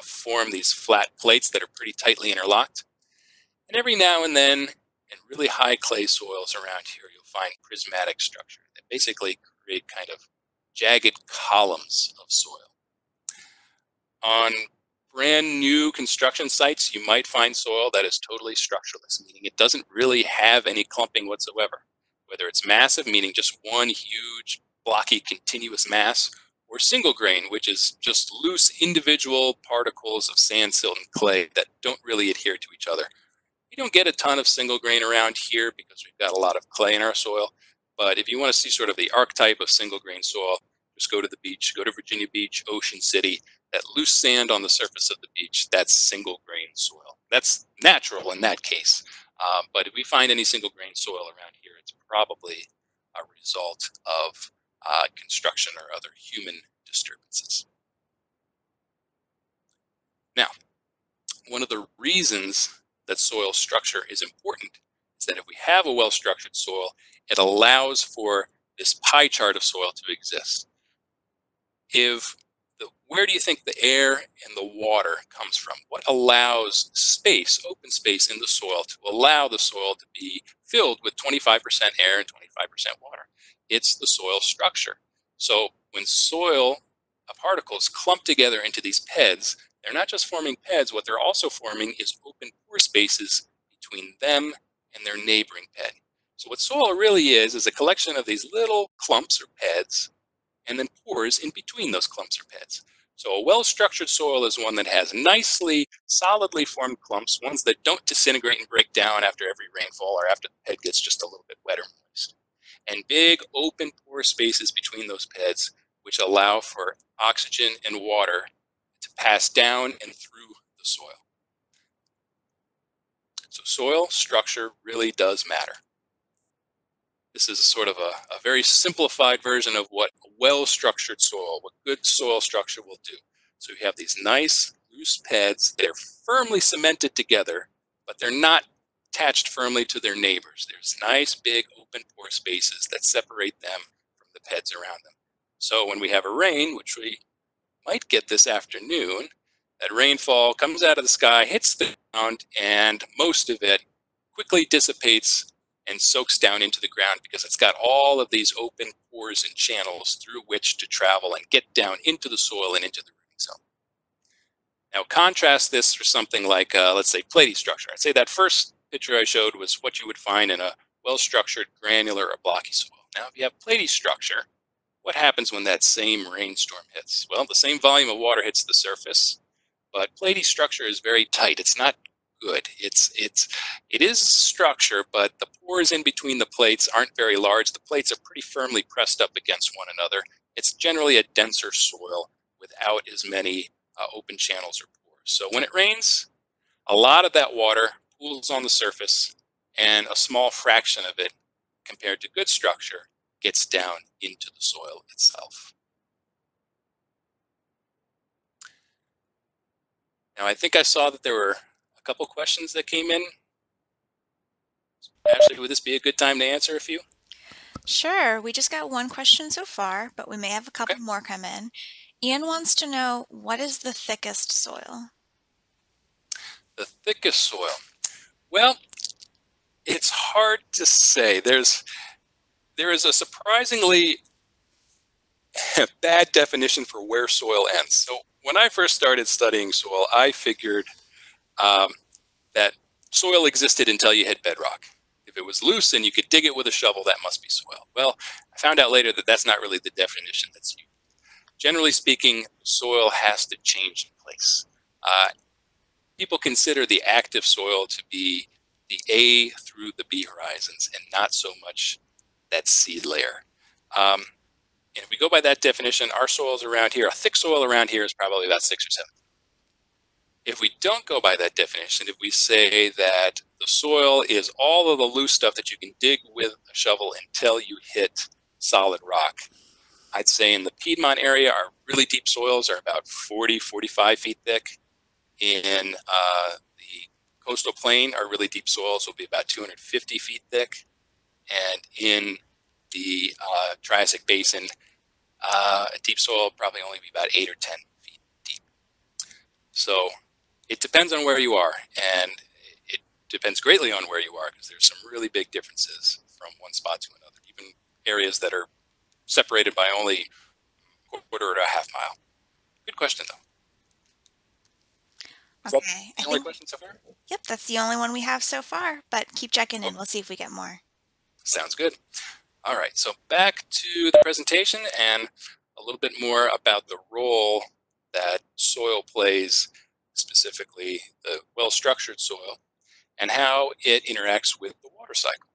form these flat plates that are pretty tightly interlocked. And every now and then, in really high clay soils around here, you'll find prismatic structure that basically create kind of jagged columns of soil. On brand new construction sites, you might find soil that is totally structureless, meaning it doesn't really have any clumping whatsoever. Whether it's massive, meaning just one huge, blocky, continuous mass, or single grain, which is just loose individual particles of sand, silt, and clay that don't really adhere to each other. We don't get a ton of single grain around here because we've got a lot of clay in our soil. But if you want to see sort of the archetype of single grain soil, just go to the beach, go to Virginia Beach, Ocean City. That loose sand on the surface of the beach, that's single grain soil. That's natural in that case. But if we find any single grain soil around here, it's probably a result of construction or other human disturbances. Now, one of the reasons that soil structure is important is that if we have a well-structured soil, it allows for this pie chart of soil to exist. Where do you think the air and the water comes from? What allows space, open space in the soil to allow the soil to be filled with 25% air and 25% water? It's the soil structure. So when soil particles clump together into these beds, they're not just forming beds, what they're also forming is open pore spaces between them and their neighboring bed. So what soil really is a collection of these little clumps or beds and then pores in between those clumps or beds. So a well-structured soil is one that has nicely, solidly formed clumps, ones that don't disintegrate and break down after every rainfall or after the bed gets just a little bit wet or moist. And big open pore spaces between those beds, which allow for oxygen and water to pass down and through the soil. So soil structure really does matter. This is sort of a very simplified version of what a well-structured soil, what good soil structure will do. So you have these nice loose beds. They're firmly cemented together, but they're not attached firmly to their neighbors. There's nice big open pore spaces that separate them from the beds around them. So when we have a rain, which we might get this afternoon, that rainfall comes out of the sky, hits the ground, and most of it quickly dissipates and soaks down into the ground because it's got all of these open pores and channels through which to travel and get down into the soil and into the rooting zone. Now contrast this for something like, let's say, platy structure. I'd say that first picture I showed was what you would find in a well-structured granular or blocky soil. Now if you have platy structure, what happens when that same rainstorm hits? Well, the same volume of water hits the surface, but platy structure is very tight. It's not good. It is structure, but the pores in between the plates aren't very large. The plates are pretty firmly pressed up against one another. It's generally a denser soil without as many open channels or pores. So when it rains, a lot of that water pools on the surface, and a small fraction of it, compared to good structure, gets down into the soil itself. Now I think I saw that there were a couple questions that came in. Ashley, would this be a good time to answer a few? Sure. We just got one question so far, but we may have a couple more come in. Ian wants to know, what is the thickest soil? The thickest soil? Well, it's hard to say. There is a surprisingly bad definition for where soil ends. So when I first started studying soil, I figured that soil existed until you hit bedrock. If it was loose and you could dig it with a shovel, that must be soil. Well, I found out later that that's not really the definition that's used. Generally speaking, soil has to change in place. People consider the active soil to be the A through the B horizons and not so much that seed layer. And if we go by that definition, our soils around here, a thick soil around here is probably about 6 or 7. If we don't go by that definition, if we say that the soil is all of the loose stuff that you can dig with a shovel until you hit solid rock, I'd say in the Piedmont area, our really deep soils are about 40, 45 feet thick. In the coastal plain, our really deep soils will be about 250 feet thick. And in the Triassic Basin, a deep soil will probably only be about 8 or 10 feet deep. So it depends on where you are, and it depends greatly on where you are, because there's some really big differences from one spot to another, even areas that are separated by only a quarter or a half mile. Good question, though. Okay. The only question so far? Yep, that's the only one we have so far, but keep checking in. We'll see if we get more. Sounds good. All right, so back to the presentation and a little bit more about the role that soil plays, specifically the well-structured soil, and how it interacts with the water cycle.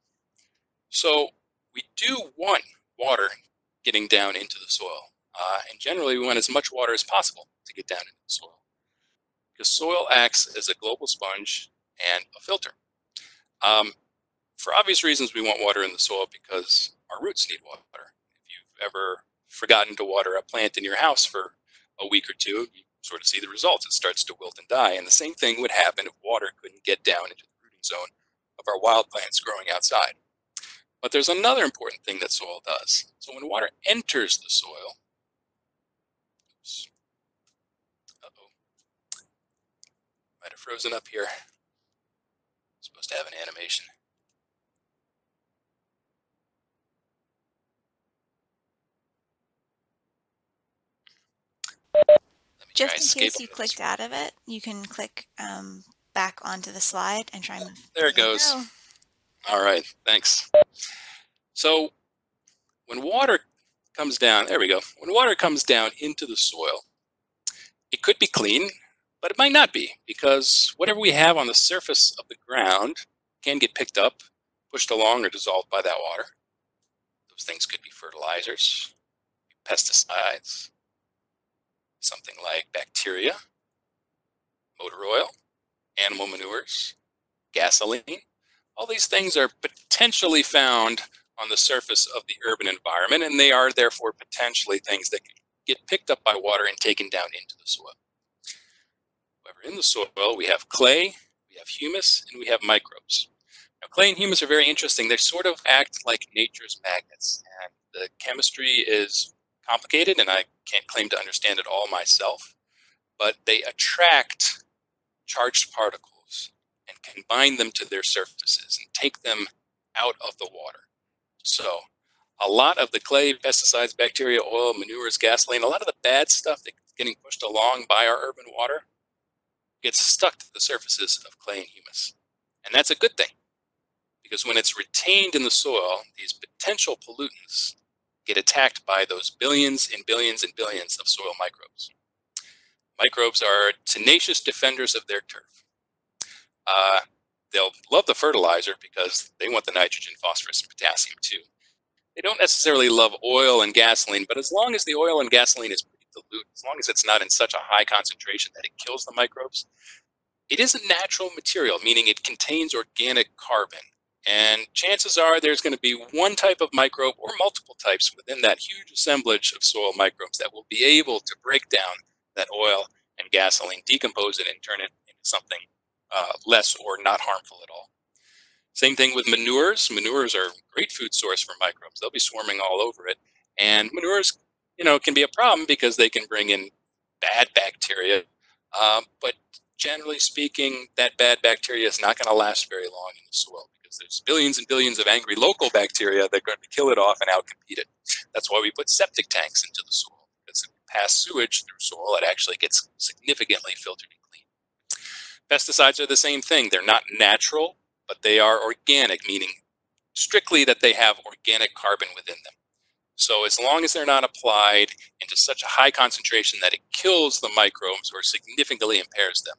So we do want water getting down into the soil, and generally we want as much water as possible to get down into the soil, because soil acts as a global sponge and a filter. For obvious reasons, we want water in the soil because our roots need water. If you've ever forgotten to water a plant in your house for a week or two, you sort of see the results. It starts to wilt and die. And the same thing would happen if water couldn't get down into the rooting zone of our wild plants growing outside. But there's another important thing that soil does. So when water enters the soil, might have frozen up here. Supposed to have an animation. Just in case you clicked out of it, you can click back onto the slide and try and move. There it goes. All right, thanks. So when water comes down, there we go. When water comes down into the soil, it could be clean, but it might not be, because whatever we have on the surface of the ground can get picked up, pushed along, or dissolved by that water. Those things could be fertilizers, pesticides, something like bacteria, motor oil, animal manures, gasoline. All these things are potentially found on the surface of the urban environment, and they are therefore potentially things that can get picked up by water and taken down into the soil. However, in the soil, we have clay, we have humus, and we have microbes. Now, clay and humus are very interesting. They sort of act like nature's magnets, and the chemistry is complicated, and I can't claim to understand it all myself, but they attract charged particles and can bind them to their surfaces and take them out of the water. So a lot of the clay, pesticides, bacteria, oil, manures, gasoline, a lot of the bad stuff that's getting pushed along by our urban water gets stuck to the surfaces of clay and humus. And that's a good thing, because when it's retained in the soil, these potential pollutants get attacked by those billions and billions and billions of soil microbes. Microbes are tenacious defenders of their turf. They'll love the fertilizer because they want the nitrogen, phosphorus, and potassium too. They don't necessarily love oil and gasoline, but as long as the oil and gasoline is pretty dilute, as long as it's not in such a high concentration that it kills the microbes, it is a natural material, meaning it contains organic carbon. And chances are there's going to be one type of microbe or multiple types within that huge assemblage of soil microbes that will be able to break down that oil and gasoline, decompose it, and turn it into something less or not harmful at all. Same thing with manures. Manures are a great food source for microbes. They'll be swarming all over it. And manures, can be a problem because they can bring in bad bacteria. But generally speaking, that bad bacteria is not going to last very long in the soil, because there's billions and billions of angry local bacteria that are going to kill it off and outcompete it. That's why we put septic tanks into the soil, because if we pass sewage through soil, it actually gets significantly filtered and cleaned. Pesticides are the same thing. They're not natural, but they are organic, meaning strictly that they have organic carbon within them. So as long as they're not applied into such a high concentration that it kills the microbes or significantly impairs them,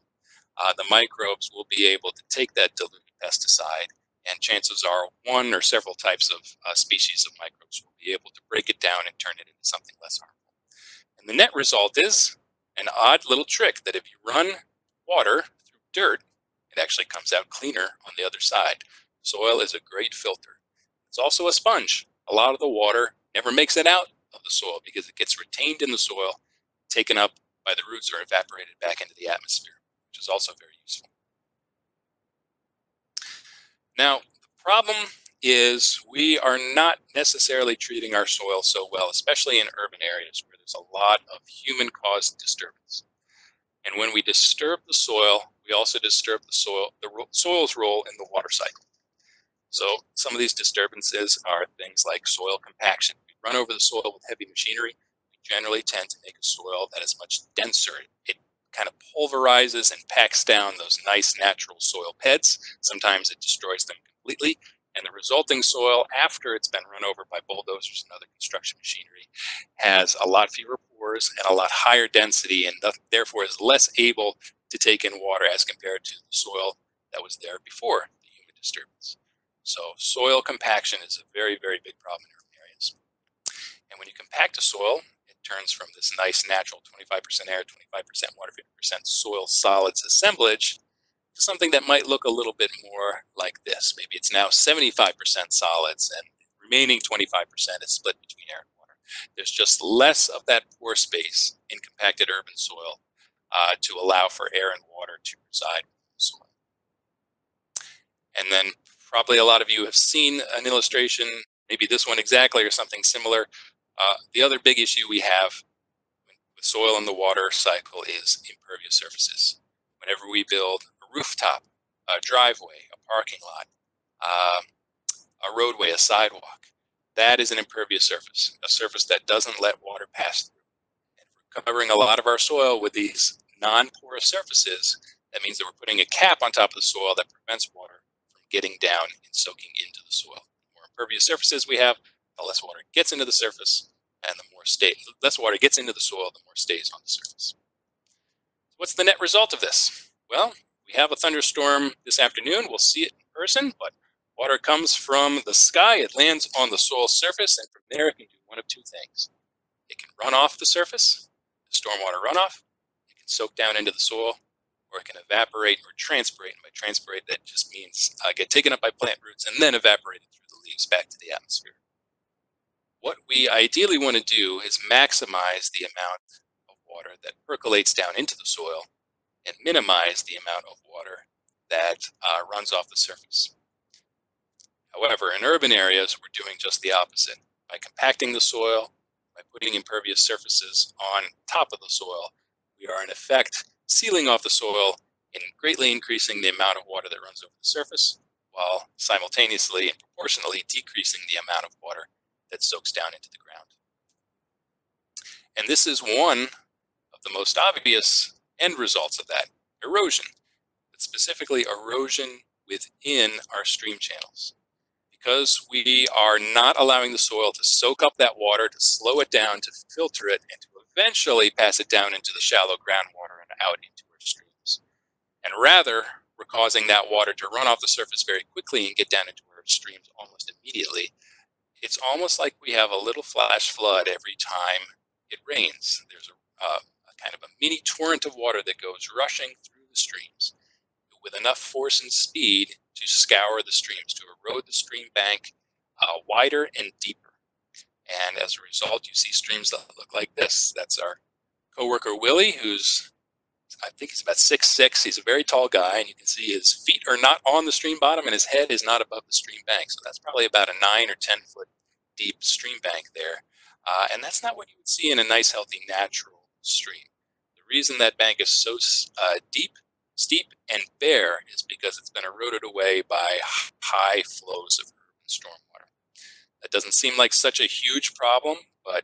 the microbes will be able to take that diluted pesticide, and chances are one or several types of species of microbes will be able to break it down and turn it into something less harmful. And the net result is an odd little trick that if you run water through dirt, it actually comes out cleaner on the other side. Soil is a great filter. It's also a sponge. A lot of the water never makes it out of the soil because it gets retained in the soil, taken up by the roots, or evaporated back into the atmosphere, which is also very useful. Now, the problem is we are not necessarily treating our soil so well, especially in urban areas where there's a lot of human-caused disturbance. And when we disturb the soil, we also disturb the soil's role in the water cycle. So some of these disturbances are things like soil compaction. We run over the soil with heavy machinery. We generally tend to make a soil that is much denser. It kind of pulverizes and packs down those nice natural soil beds. Sometimes it destroys them completely. And the resulting soil, after it's been run over by bulldozers and other construction machinery, has a lot fewer pores and a lot higher density, and therefore is less able to take in water as compared to the soil that was there before the human disturbance. So soil compaction is a very, very big problem in urban areas. And when you compact a soil, it turns from this nice natural 25% air, 25% water, 50% soil solids assemblage to something that might look a little bit more like this. Maybe it's now 75% solids and the remaining 25% is split between air and water. There's just less of that pore space in compacted urban soil to allow for air and water to reside in the soil. And then probably a lot of you have seen an illustration, maybe this one exactly or something similar. The other big issue we have with soil and the water cycle is impervious surfaces. Whenever we build a rooftop, a driveway, a parking lot, a roadway, a sidewalk, that is an impervious surface, a surface that doesn't let water pass through. And if we're covering a lot of our soil with these non-porous surfaces, that means that we're putting a cap on top of the soil that prevents water from getting down and soaking into the soil. The more impervious surfaces we have, the less water gets into the surface, and the less water gets into the soil, the more stays on the surface. What's the net result of this? Well, we have a thunderstorm this afternoon. We'll see it in person, but water comes from the sky. It lands on the soil surface, and from there it can do one of two things. It can run off the surface, the stormwater runoff. It can soak down into the soil, or it can evaporate or transpirate. And by transpirate, that just means get taken up by plant roots and then evaporated through the leaves back to the atmosphere. What we ideally want to do is maximize the amount of water that percolates down into the soil and minimize the amount of water that runs off the surface. However, in urban areas, we're doing just the opposite. By compacting the soil, by putting impervious surfaces on top of the soil, we are in effect sealing off the soil and greatly increasing the amount of water that runs over the surface, while simultaneously and proportionally decreasing the amount of water that soaks down into the ground. And this is one of the most obvious end results of that, erosion, but specifically erosion within our stream channels. Because we are not allowing the soil to soak up that water, to slow it down, to filter it, and to eventually pass it down into the shallow groundwater and out into our streams. And rather, we're causing that water to run off the surface very quickly and get down into our streams almost immediately. It's almost like we have a little flash flood every time it rains. There's a kind of a mini torrent of water that goes rushing through the streams with enough force and speed to scour the streams, to erode the stream bank wider and deeper. And as a result, you see streams that look like this. That's our coworker Willie, who's, I think he's about 6'6". He's a very tall guy, and you can see his feet are not on the stream bottom and his head is not above the stream bank. So that's probably about a 9 or 10 foot deep stream bank there. And that's not what you would see in a nice, healthy, natural stream. The reason that bank is so deep, steep, and bare is because it's been eroded away by high flows of urban stormwater. That doesn't seem like such a huge problem, but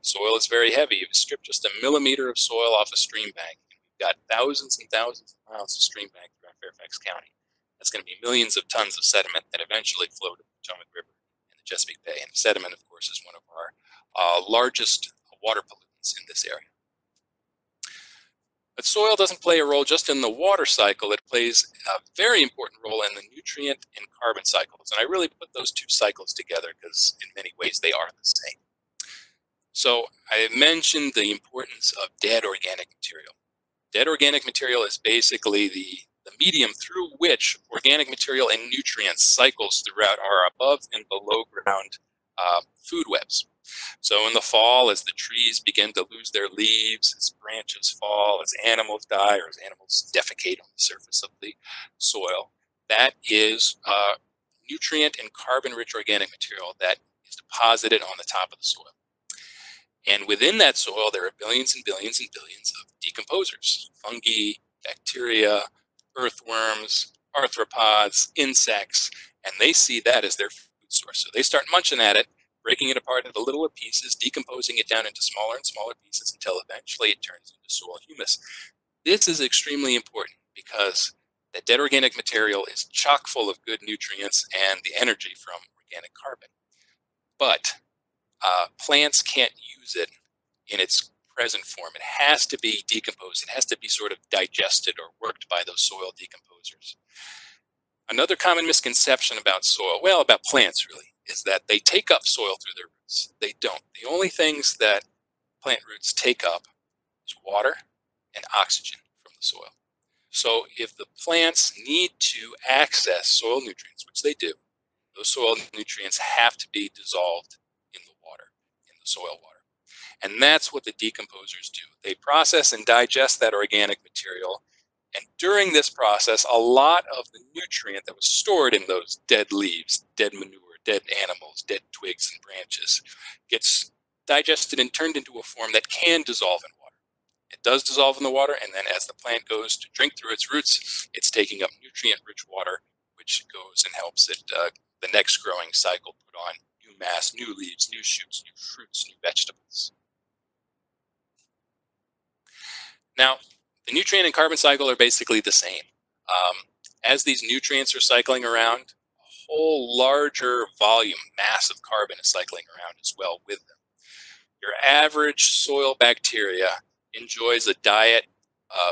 soil is very heavy. If you strip just a millimeter of soil off a stream bank, we've got thousands and thousands of miles of stream bank throughout Fairfax County. That's going to be millions of tons of sediment that eventually flow to the Potomac River and the Chesapeake Bay. And sediment, of course, is one of our largest water pollutants in this area. But soil doesn't play a role just in the water cycle. It plays a very important role in the nutrient and carbon cycles. And I really put those two cycles together because in many ways they are the same. So I mentioned the importance of dead organic material. Dead organic material is basically the medium through which organic material and nutrients cycles throughout our above and below ground food webs. So in the fall, as the trees begin to lose their leaves, as branches fall, as animals die, or as animals defecate on the surface of the soil, that is nutrient and carbon-rich organic material that is deposited on the top of the soil. And within that soil, there are billions and billions and billions of decomposers, fungi, bacteria, earthworms, arthropods, insects, and they see that as their food source. So they start munching at it, breaking it apart into littler pieces, decomposing it down into smaller and smaller pieces until eventually it turns into soil humus. This is extremely important because that dead organic material is chock full of good nutrients and the energy from organic carbon. But plants can't use it in its present form. It has to be decomposed. It has to be sort of digested or worked by those soil decomposers. Another common misconception about soil, well, about plants really, is that they take up soil through their roots. They don't. The only things that plant roots take up is water and oxygen from the soil. So if the plants need to access soil nutrients, which they do, those soil nutrients have to be dissolved in the water, in the soil water. And that's what the decomposers do. They process and digest that organic material. And during this process, a lot of the nutrient that was stored in those dead leaves, dead manure, dead animals, dead twigs and branches gets digested and turned into a form that can dissolve in water. It does dissolve in the water, and then as the plant goes to drink through its roots, it's taking up nutrient-rich water, which goes and helps it, the next growing cycle, put on new mass, new leaves, new shoots, new fruits, new vegetables. Now, the nutrient and carbon cycle are basically the same. As these nutrients are cycling around, a whole larger volume, mass of carbon is cycling around as well with them. Your average soil bacteria enjoys a diet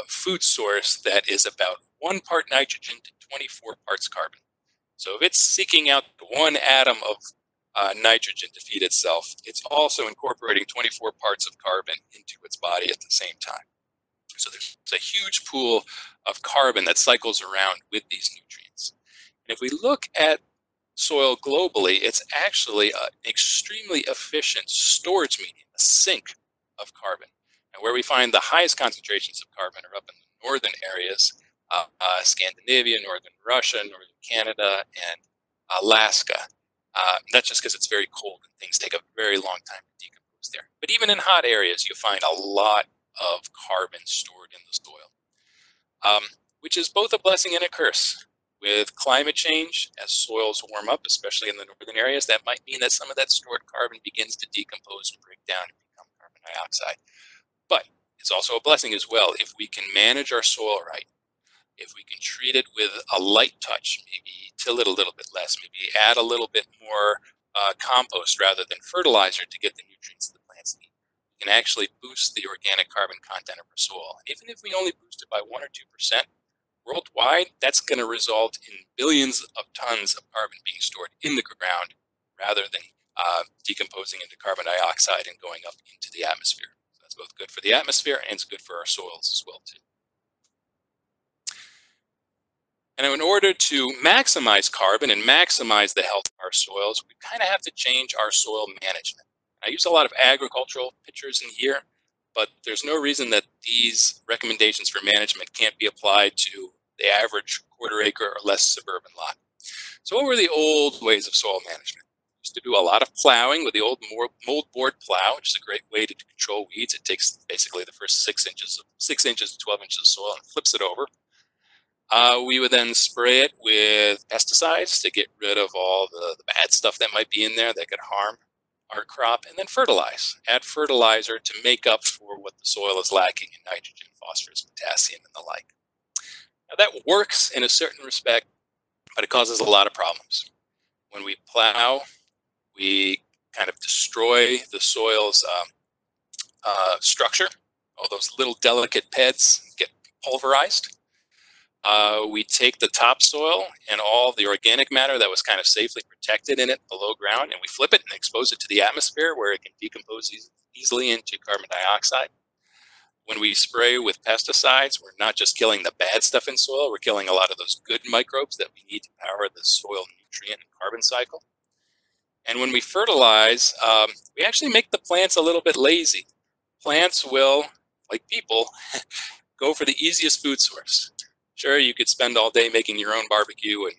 food source that is about 1 part nitrogen to 24 parts carbon. So if it's seeking out 1 atom of nitrogen to feed itself, it's also incorporating 24 parts of carbon into its body at the same time. So there's a huge pool of carbon that cycles around with these nutrients. And if we look at soil globally, it's actually an extremely efficient storage medium, a sink of carbon. And where we find the highest concentrations of carbon are up in the northern areas, Scandinavia, northern Russia, northern Canada, and Alaska. That's just because it's very cold and things take a very long time to decompose there. But even in hot areas, you find a lot of carbon stored in the soil, which is both a blessing and a curse. With climate change, as soils warm up, especially in the northern areas, that might mean that some of that stored carbon begins to decompose and break down and become carbon dioxide. But it's also a blessing as well if we can manage our soil right. If we can treat it with a light touch, maybe till it a little bit less, maybe add a little bit more compost rather than fertilizer to get the nutrients the plants need, we can actually boost the organic carbon content of our soil. Even if we only boost it by 1 or 2%, worldwide, that's going to result in billions of tons of carbon being stored in the ground rather than decomposing into carbon dioxide and going up into the atmosphere. So that's both good for the atmosphere and it's good for our soils as well too. And in order to maximize carbon and maximize the health of our soils, we kind of have to change our soil management. I use a lot of agricultural pictures in here, but there's no reason that these recommendations for management can't be applied to the average quarter-acre or less suburban lot. So what were the old ways of soil management? We used to do a lot of plowing with the old moldboard plow, which is a great way to control weeds. It takes basically the first 6 inches to 12 inches of soil and flips it over. We would then spray it with pesticides to get rid of all the bad stuff that might be in there that could harm our crop, and then fertilize. Add fertilizer to make up for what the soil is lacking in nitrogen, phosphorus, potassium, and the like. Now that works in a certain respect, but it causes a lot of problems. When we plow, We kind of destroy the soil's structure. All those little delicate peds get pulverized. We take the topsoil and all the organic matter that was kind of safely protected in it below ground, and we flip it and expose it to the atmosphere where it can decompose easily into carbon dioxide. When we spray with pesticides, we're not just killing the bad stuff in soil, we're killing a lot of those good microbes that we need to power the soil nutrient and carbon cycle. And when we fertilize, we actually make the plants a little bit lazy. Plants will, like people, go for the easiest food source. Sure, you could spend all day making your own barbecue and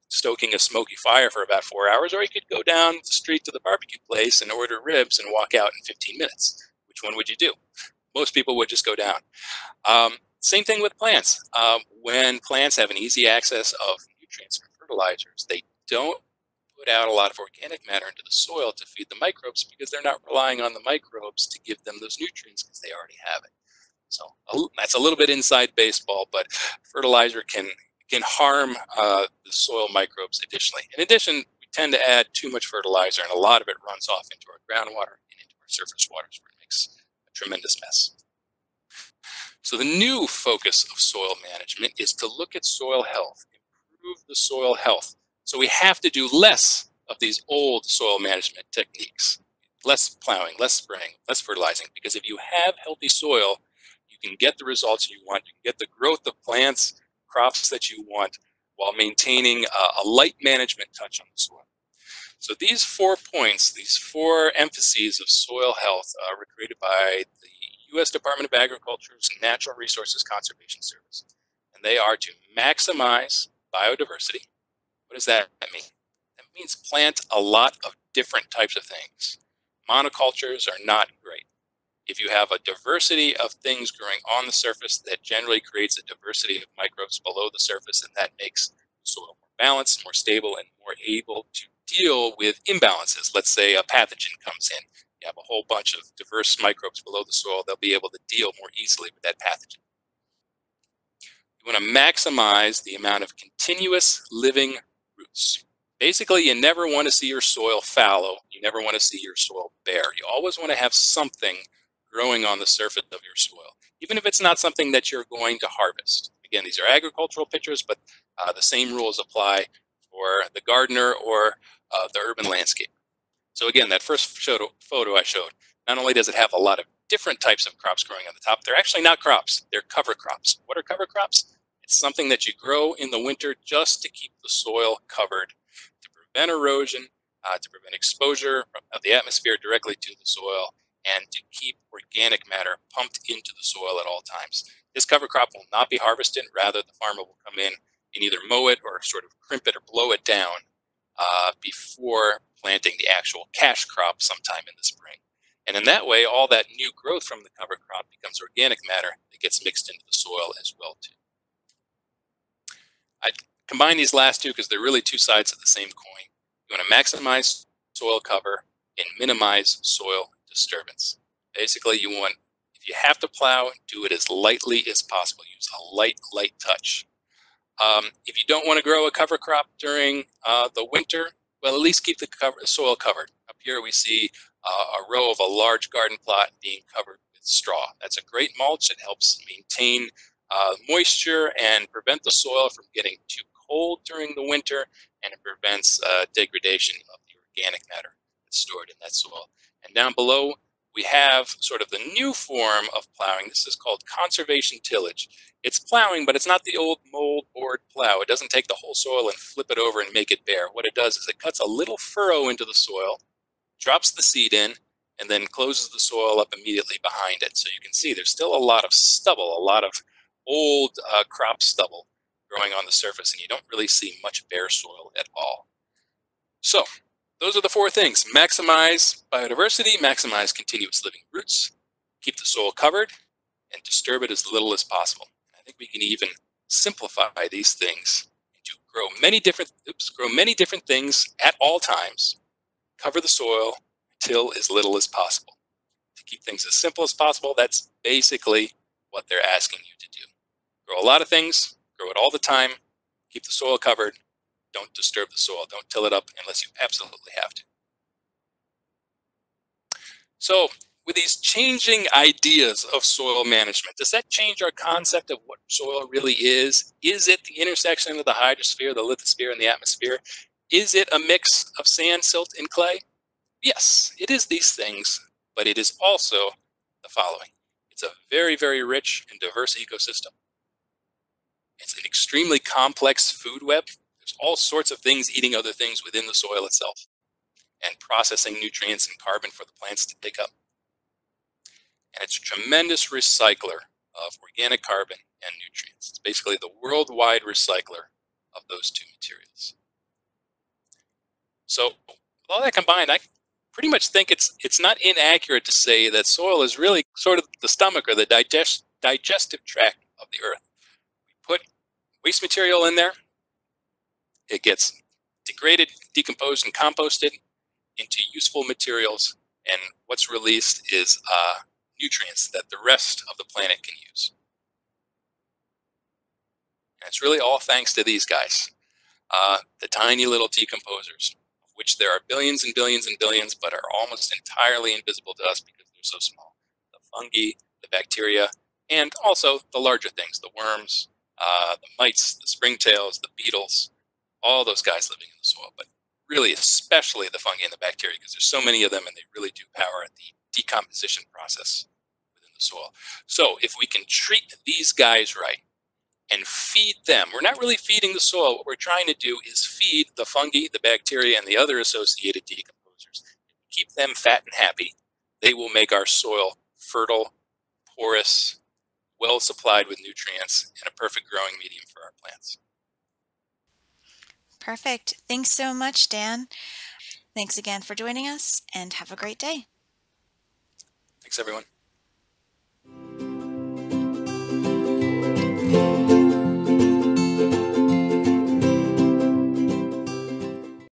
stoking a smoky fire for about 4 hours, or you could go down the street to the barbecue place and order ribs and walk out in 15 minutes. Which one would you do? Most people would just go down. Same thing with plants. When plants have an easy access of nutrients from fertilizers, they don't put out a lot of organic matter into the soil to feed the microbes because they're not relying on the microbes to give them those nutrients because they already have it. So that's a little bit inside baseball, but fertilizer can harm the soil microbes additionally. In addition, we tend to add too much fertilizer, and a lot of it runs off into our groundwater and into our surface waters where it makes a tremendous mess. So the new focus of soil management is to look at soil health, improve the soil health. So we have to do less of these old soil management techniques, less plowing, less spraying, less fertilizing, because if you have healthy soil, you can get the results you want, you can get the growth of plants, crops that you want, while maintaining a light management touch on the soil. So these 4 points, these 4 emphases of soil health were created by the U.S. Department of Agriculture's Natural Resources Conservation Service. And they are to maximize biodiversity. What does that mean? That means plant a lot of different types of things. Monocultures are not great. If you have a diversity of things growing on the surface, that generally creates a diversity of microbes below the surface, and that makes the soil more balanced, more stable, and more able to deal with imbalances. Let's say a pathogen comes in. You have a whole bunch of diverse microbes below the soil. They'll be able to deal more easily with that pathogen. You want to maximize the amount of continuous living roots. Basically, you never want to see your soil fallow. You never want to see your soil bare. You always want to have something growing on the surface of your soil, even if it's not something that you're going to harvest. Again, these are agricultural pictures, but the same rules apply for the gardener or the urban landscape. So again, that first photo I showed, not only does it have a lot of different types of crops growing on the top, they're actually not crops, they're cover crops. What are cover crops? It's something that you grow in the winter just to keep the soil covered, to prevent erosion, to prevent exposure of the atmosphere directly to the soil, and to keep organic matter pumped into the soil at all times. This cover crop will not be harvested. Rather, the farmer will come in and either mow it or sort of crimp it or blow it down before planting the actual cash crop sometime in the spring. And in that way, all that new growth from the cover crop becomes organic matter that gets mixed into the soil as well too. I combine these last two because they're really two sides of the same coin. You want to maximize soil cover and minimize soil disturbance. Basically, you want, if you have to plow, do it as lightly as possible. Use a light touch. If you don't want to grow a cover crop during the winter, well, at least keep the soil covered. Up here we see a row of a large garden plot being covered with straw. That's a great mulch. It helps maintain moisture and prevent the soil from getting too cold during the winter, and it prevents degradation of the organic matter that's stored in that soil. And down below, we have sort of the new form of plowing. This is called conservation tillage. It's plowing, but it's not the old mold board plow. It doesn't take the whole soil and flip it over and make it bare. What it does is it cuts a little furrow into the soil, drops the seed in, and then closes the soil up immediately behind it. So you can see there's still a lot of stubble, a lot of old crop stubble growing on the surface, and you don't really see much bare soil at all. So those are the 4 things. Maximize biodiversity, maximize continuous living roots, keep the soil covered, and disturb it as little as possible. I think we can even simplify these things to grow many different things at all times, cover the soil, till as little as possible. To keep things as simple as possible, that's basically what they're asking you to do. Grow a lot of things, grow it all the time, keep the soil covered, don't disturb the soil, don't till it up unless you absolutely have to. So, with these changing ideas of soil management, does that change our concept of what soil really is? Is it the intersection of the hydrosphere, the lithosphere, and the atmosphere? Is it a mix of sand, silt, and clay? Yes, it is these things, but it is also the following. It's a very, very rich and diverse ecosystem. It's an extremely complex food web. There's all sorts of things eating other things within the soil itself and processing nutrients and carbon for the plants to take up. And it's a tremendous recycler of organic carbon and nutrients. It's basically the worldwide recycler of those two materials. So with all that combined, I pretty much think it's not inaccurate to say that soil is really sort of the stomach or the digestive tract of the earth. We put waste material in there, it gets degraded, decomposed, and composted into useful materials, and what's released is nutrients that the rest of the planet can use. And it's really all thanks to these guys, the tiny little decomposers, of which there are billions and billions and billions, but are almost entirely invisible to us because they're so small. The fungi, the bacteria, and also the larger things, the worms, the mites, the springtails, the beetles, all those guys living in the soil, but really especially the fungi and the bacteria, because there's so many of them and they really do power the decomposition process within the soil. So if we can treat these guys right and feed them, we're not really feeding the soil. What we're trying to do is feed the fungi, the bacteria, and the other associated decomposers. Keep them fat and happy. They will make our soil fertile, porous, well supplied with nutrients, and a perfect growing medium for our plants. Perfect. Thanks so much, Dan. Thanks again for joining us, and have a great day. Thanks, everyone.